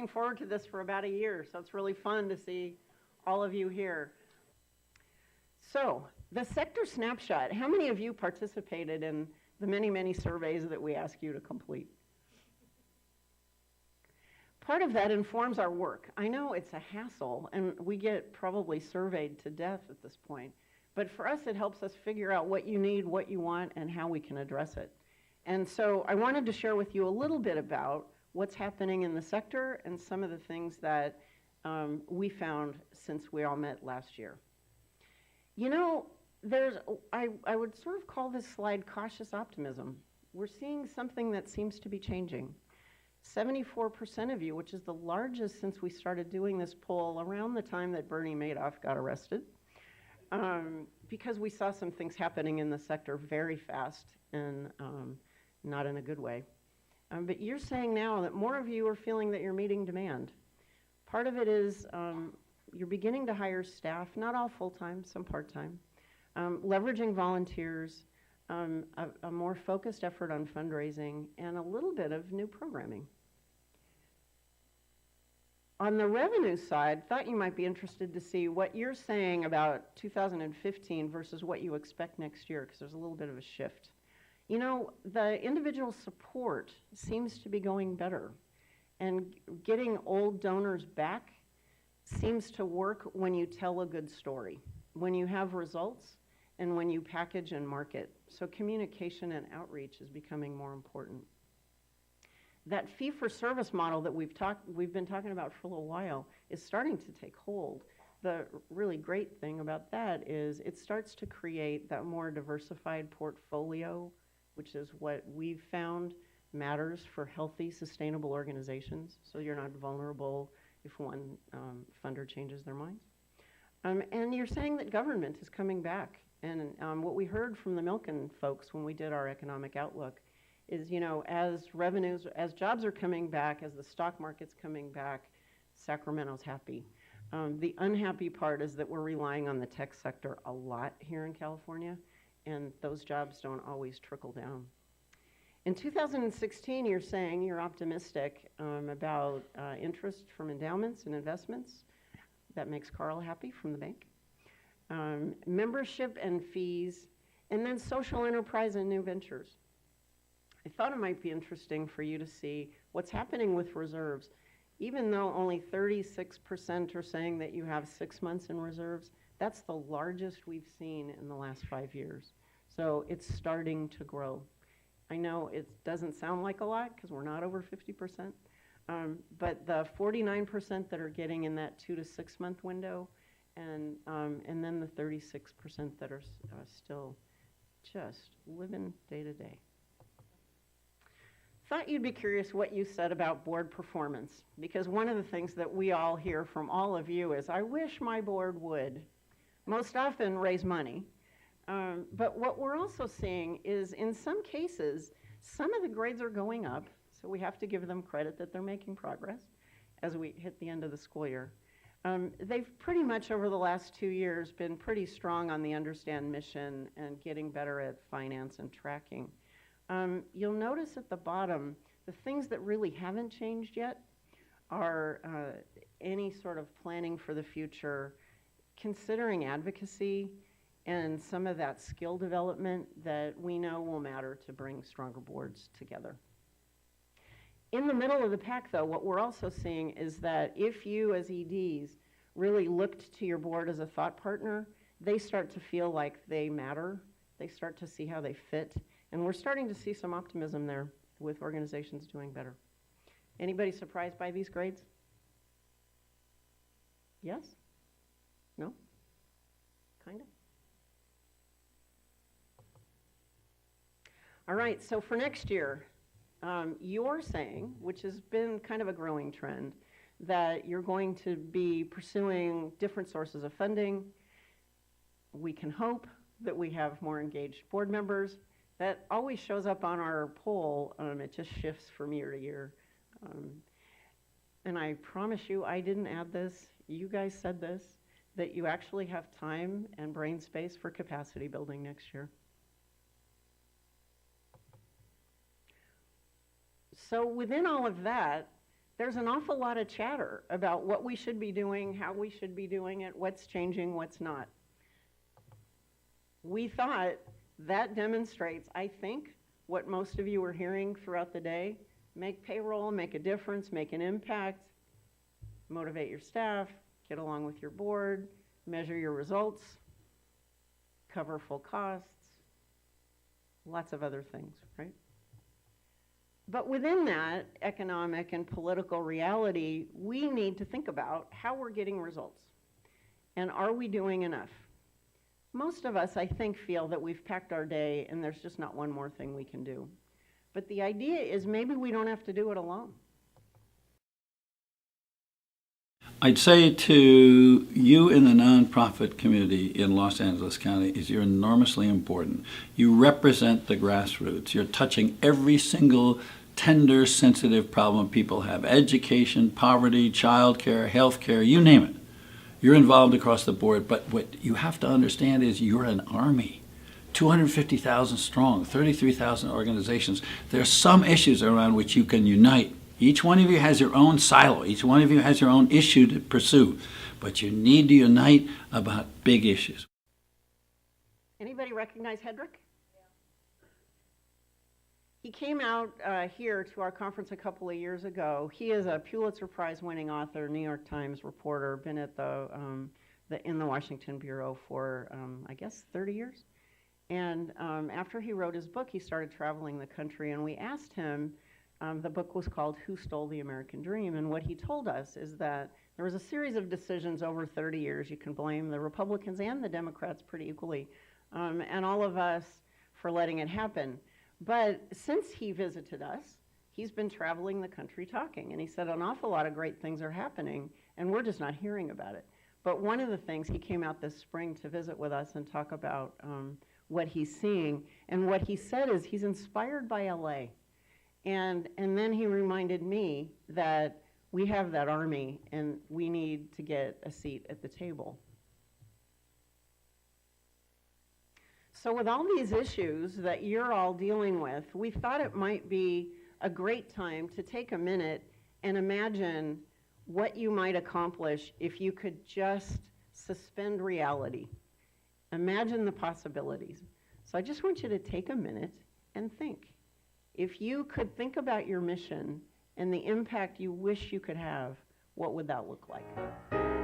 forward to this for about a year, so it's really fun to see all of you here. So, the sector snapshot, how many of you participated in the many, many surveys that we ask you to complete? Part of that informs our work. I know it's a hassle, and we get probably surveyed to death at this point, but for us it helps us figure out what you need, what you want, and how we can address it. And so I wanted to share with you a little bit about what's happening in the sector and some of the things that we found since we all met last year. You know, I would sort of call this slide cautious optimism. We're seeing something that seems to be changing. 74% of you, which is the largest since we started doing this poll around the time that Bernie Madoff got arrested, because we saw some things happening in the sector very fast and not in a good way. But you're saying now that more of you are feeling that you're meeting demand. Part of it is you're beginning to hire staff, not all full-time, some part-time, leveraging volunteers, a more focused effort on fundraising, and a little bit of new programming. On the revenue side, thought you might be interested to see what you're saying about 2015 versus what you expect next year, because there's a little bit of a shift. You know, the individual support seems to be going better, and getting old donors back seems to work when you tell a good story, when you have results, and when you package and market. So communication and outreach is becoming more important. That fee-for-service model that we've been talking about for a little while is starting to take hold. The really great thing about that is it starts to create that more diversified portfolio, which is what we've found matters for healthy, sustainable organizations, so you're not vulnerable if one funder changes their minds. And you're saying that government is coming back. And what we heard from the Milken folks when we did our economic outlook is, you know, as jobs are coming back, as the stock market's coming back, Sacramento's happy. The unhappy part is that we're relying on the tech sector a lot here in California, and those jobs don't always trickle down. In 2016, you're saying you're optimistic about interest from endowments and investments. That makes Carl happy from the bank. Membership and fees, and then social enterprise and new ventures. I thought it might be interesting for you to see what's happening with reserves. Even though only 36% are saying that you have 6 months in reserves, that's the largest we've seen in the last 5 years. So it's starting to grow. I know it doesn't sound like a lot because we're not over 50%, but the 49% that are getting in that 2 to 6 month window, and then the 36% that are still just living day to day. Thought you'd be curious what you said about board performance, because one of the things that we all hear from all of you is, I wish my board would most often raise money. But what we're also seeing is, in some cases, some of the grades are going up, so we have to give them credit that they're making progress as we hit the end of the school year. They've pretty much over the last 2 years been pretty strong on the understand mission and getting better at finance and tracking. You'll notice at the bottom, the things that really haven't changed yet are any sort of planning for the future, considering advocacy, and some of that skill development that we know will matter to bring stronger boards together. In the middle of the pack, though, what we're also seeing is that if you, as EDs, really looked to your board as a thought partner, they start to feel like they matter. They start to see how they fit. And we're starting to see some optimism there with organizations doing better. Anybody surprised by these grades? Yes? No? Kind of? All right, so for next year, you're saying, which has been kind of a growing trend, that you're going to be pursuing different sources of funding. We can hope that we have more engaged board members. That always shows up on our poll. It just shifts from year to year. And I promise you, I didn't add this. You guys said this, that you actually have time and brain space for capacity building next year. So within all of that, there's an awful lot of chatter about what we should be doing, how we should be doing it, what's changing, what's not. We thought that demonstrates, I think, what most of you are hearing throughout the day. Make payroll, make a difference, make an impact, motivate your staff, get along with your board, measure your results, cover full costs, lots of other things, right? But within that economic and political reality, we need to think about how we're getting results. And are we doing enough? Most of us, I think, feel that we've packed our day and there's just not one more thing we can do. But the idea is maybe we don't have to do it alone. I'd say to you in the nonprofit community in Los Angeles County is you're enormously important. You represent the grassroots. You're touching every single tender, sensitive problem people have. Education, poverty, childcare, healthcare, you name it. You're involved across the board, but what you have to understand is you're an army. 250,000 strong, 33,000 organizations. There are some issues around which you can unite. Each one of you has your own silo. Each one of you has your own issue to pursue. But you need to unite about big issues. Anybody recognize Hedrick? He came out here to our conference a couple of years ago. He is a Pulitzer Prize winning author, New York Times reporter, been at in the Washington Bureau for, I guess, 30 years. And after he wrote his book, he started traveling the country, and we asked him, the book was called Who Stole the American Dream? And what he told us is that there was a series of decisions over 30 years. You can blame the Republicans and the Democrats pretty equally, and all of us for letting it happen. But since he visited us, he's been traveling the country talking, and he said an awful lot of great things are happening, and we're just not hearing about it. But one of the things, he came out this spring to visit with us and talk about what he's seeing, and what he said is he's inspired by LA. And then he reminded me that we have that army and we need to get a seat at the table. So with all these issues that you're all dealing with, we thought it might be a great time to take a minute and imagine what you might accomplish if you could just suspend reality. Imagine the possibilities. So I just want you to take a minute and think. If you could think about your mission and the impact you wish you could have, what would that look like?